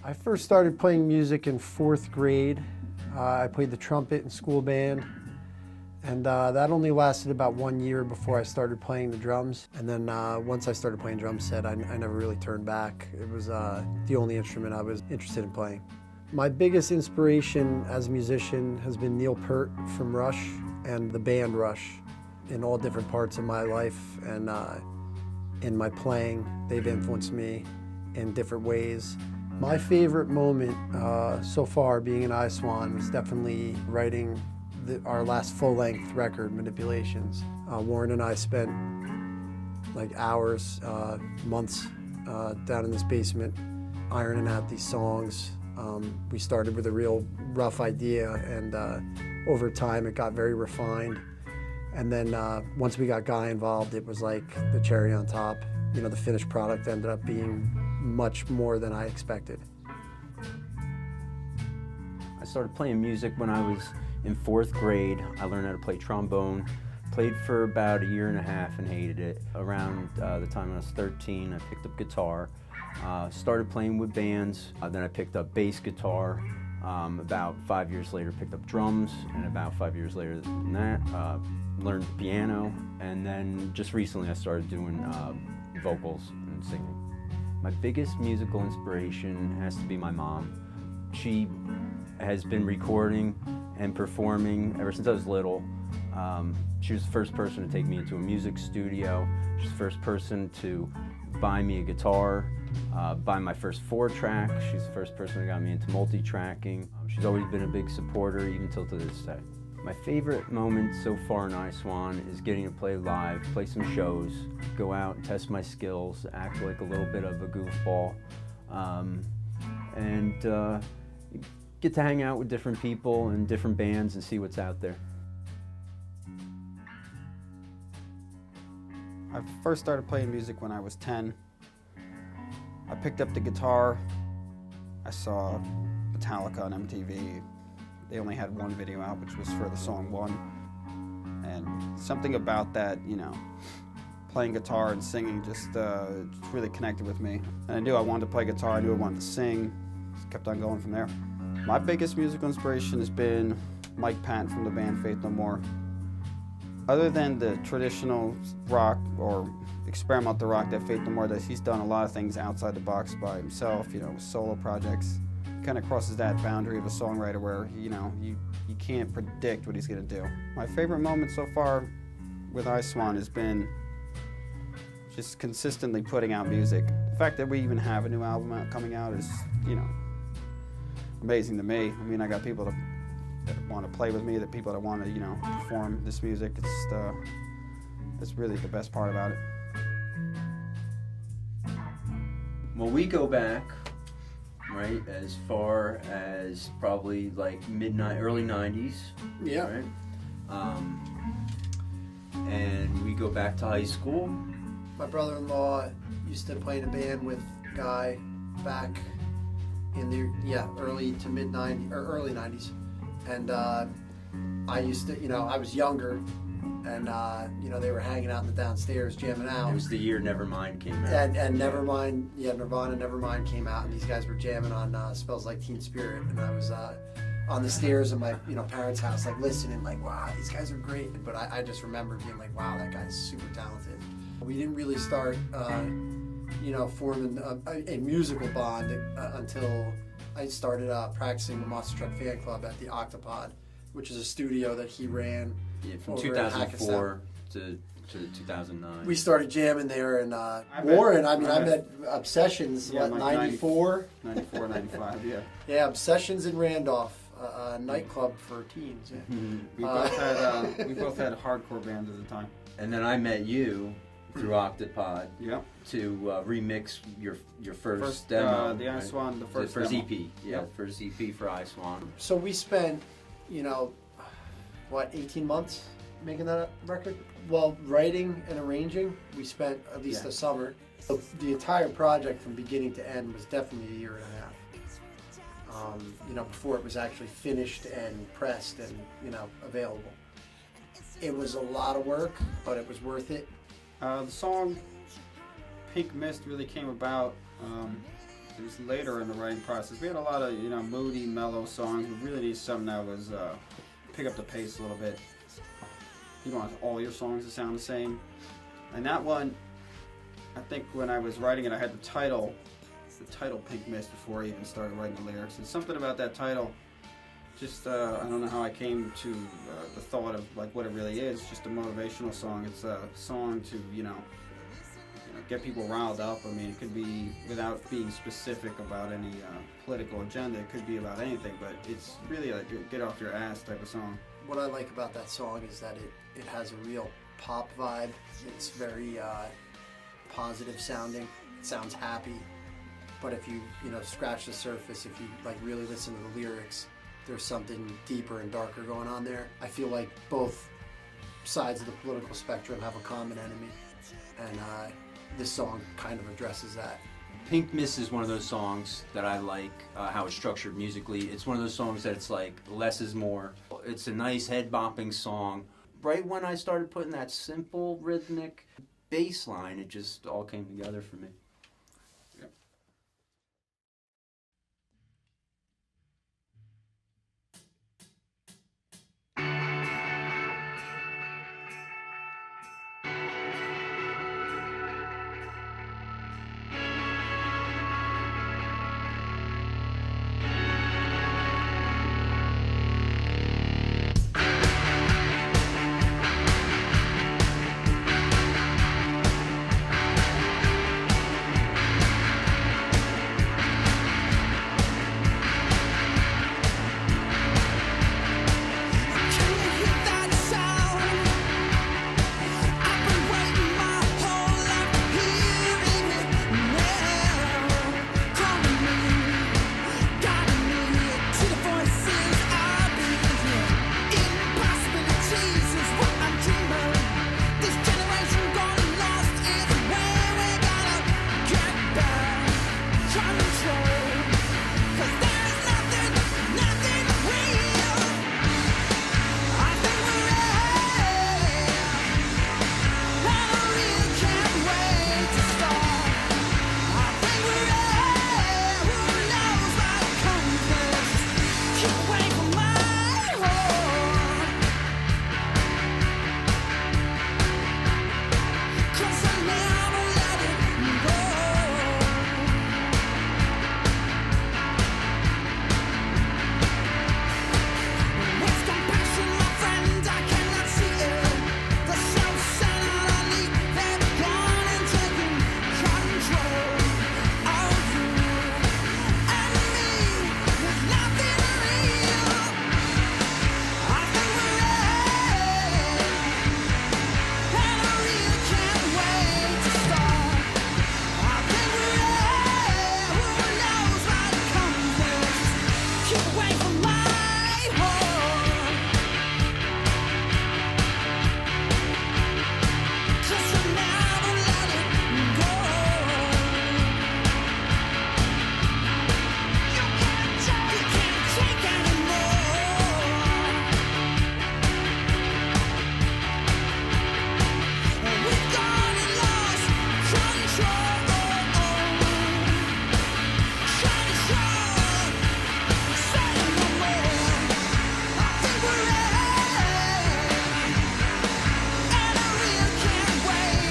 I first started playing music in 4th grade. I played the trumpet in school band, and that only lasted about 1 year before I started playing the drums. And then once I started playing drum set, I never really turned back. It was the only instrument I was interested in playing. My biggest inspiration as a musician has been Neil Peart from Rush and the band Rush in all different parts of my life and in my playing. They've influenced me in different ways. My favorite moment so far being an Eyeswan was definitely writing our last full-length record, Manipulations. Warren and I spent like hours, months down in this basement ironing out these songs. We started with a real rough idea, and over time it got very refined. And then once we got Guy involved, it was like the cherry on top. You know, the finished product ended up being much more than I expected. I started playing music when I was in 4th grade. I learned how to play trombone. Played for about 1.5 years and hated it. Around the time I was 13, I picked up guitar. Started playing with bands. Then I picked up bass guitar. About 5 years later, picked up drums, and about 5 years later than that, learned piano. And then just recently, I started doing vocals and singing. My biggest musical inspiration has to be my mom. She has been recording and performing ever since I was little. She was the first person to take me into a music studio. She's the first person to buy me a guitar, buy my first 4-track. She's the first person who got me into multi-tracking. She's always been a big supporter, even till to this day. My favorite moment so far in Eyeswan is getting to play live, play some shows, go out and test my skills, act like a little bit of a goofball, and get to hang out with different people and different bands and see what's out there. I first started playing music when I was 10. I picked up the guitar. I saw Metallica on MTV. They only had one video out, which was for the song One. And something about that, you know, playing guitar and singing just really connected with me. And I knew I wanted to play guitar, I knew I wanted to sing. Just kept on going from there. My biggest musical inspiration has been Mike Patton from the band Faith No More. Other than the traditional rock or experimental rock that Faith No More does, he's done a lot of things outside the box by himself, you know, solo projects. Kind of crosses that boundary of a songwriter where, you know, you can't predict what he's going to do. My favorite moment so far with Eyeswan has been just consistently putting out music. The fact that we even have a new album coming out is, you know, amazing to me. I mean, I got people that want to play with me, that people that want to, you know, perform this music. It's really the best part about it. Well, we go back, right, as far as probably like early 90s. Yeah. Right? And we go back to high school. My brother-in-law used to play in a band with Guy back in the early to mid 90s or early 90s, and I used to, you know, I was younger, and you know, they were hanging out in the downstairs jamming out. It was the year Nevermind came out. And Nevermind, Nirvana Nevermind came out, and these guys were jamming on Smells Like Teen Spirit, and I was on the stairs of my, you know, parents' house, like listening, like, wow, these guys are great. But I just remember being like, wow, that guy's super talented. We didn't really start, you know, forming a musical bond until I started practicing the Monster Truck Fan Club at the Octopod, which is a studio that he ran. Yeah, from 2004 to 2009. We started jamming there, and Warren, I met Obsessions, Yeah, what, like 94? 94, 95, yeah. Yeah, Obsessions in Randolph, a nightclub for teens. Yeah. We both had hardcore bands at the time. And then I met you through Octopod. Yep. To remix your first demo. The Eyeswan, right? the first demo. EP. Yeah, Yep. first EP for Eyeswan. So we spent, you know, what, 18 months making that record? Well, writing and arranging, we spent at least a summer. The entire project from beginning to end was definitely 1.5 years. You know, before it was actually finished and pressed and, you know, available. It was a lot of work, but it was worth it. The song Pink Mist really came about It was later in the writing process. We had a lot of, moody, mellow songs. We really needed something that was pick up the pace a little bit. You don't want all your songs to sound the same. And that one, I think when I was writing it, I had the title Pink Mist before I even started writing the lyrics. And something about that title, just I don't know how I came to the thought of like what it really is. Just a motivational song. It's a song to get people riled up. I mean, it could be, without being specific about any political agenda, it could be about anything, but it's really like a get off your ass type of song. What I like about that song is that it has a real pop vibe. It's very positive sounding. It sounds happy. But if you scratch the surface, if you like really listen to the lyrics, there's something deeper and darker going on there. I feel like both sides of the political spectrum have a common enemy, and this song kind of addresses that. Pink Mist is one of those songs that I like how it's structured musically. It's one of those songs that it's like less is more. It's a nice head-bopping song. Right when I started putting that simple rhythmic bass line, it just all came together for me. Wait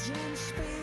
Jump speed.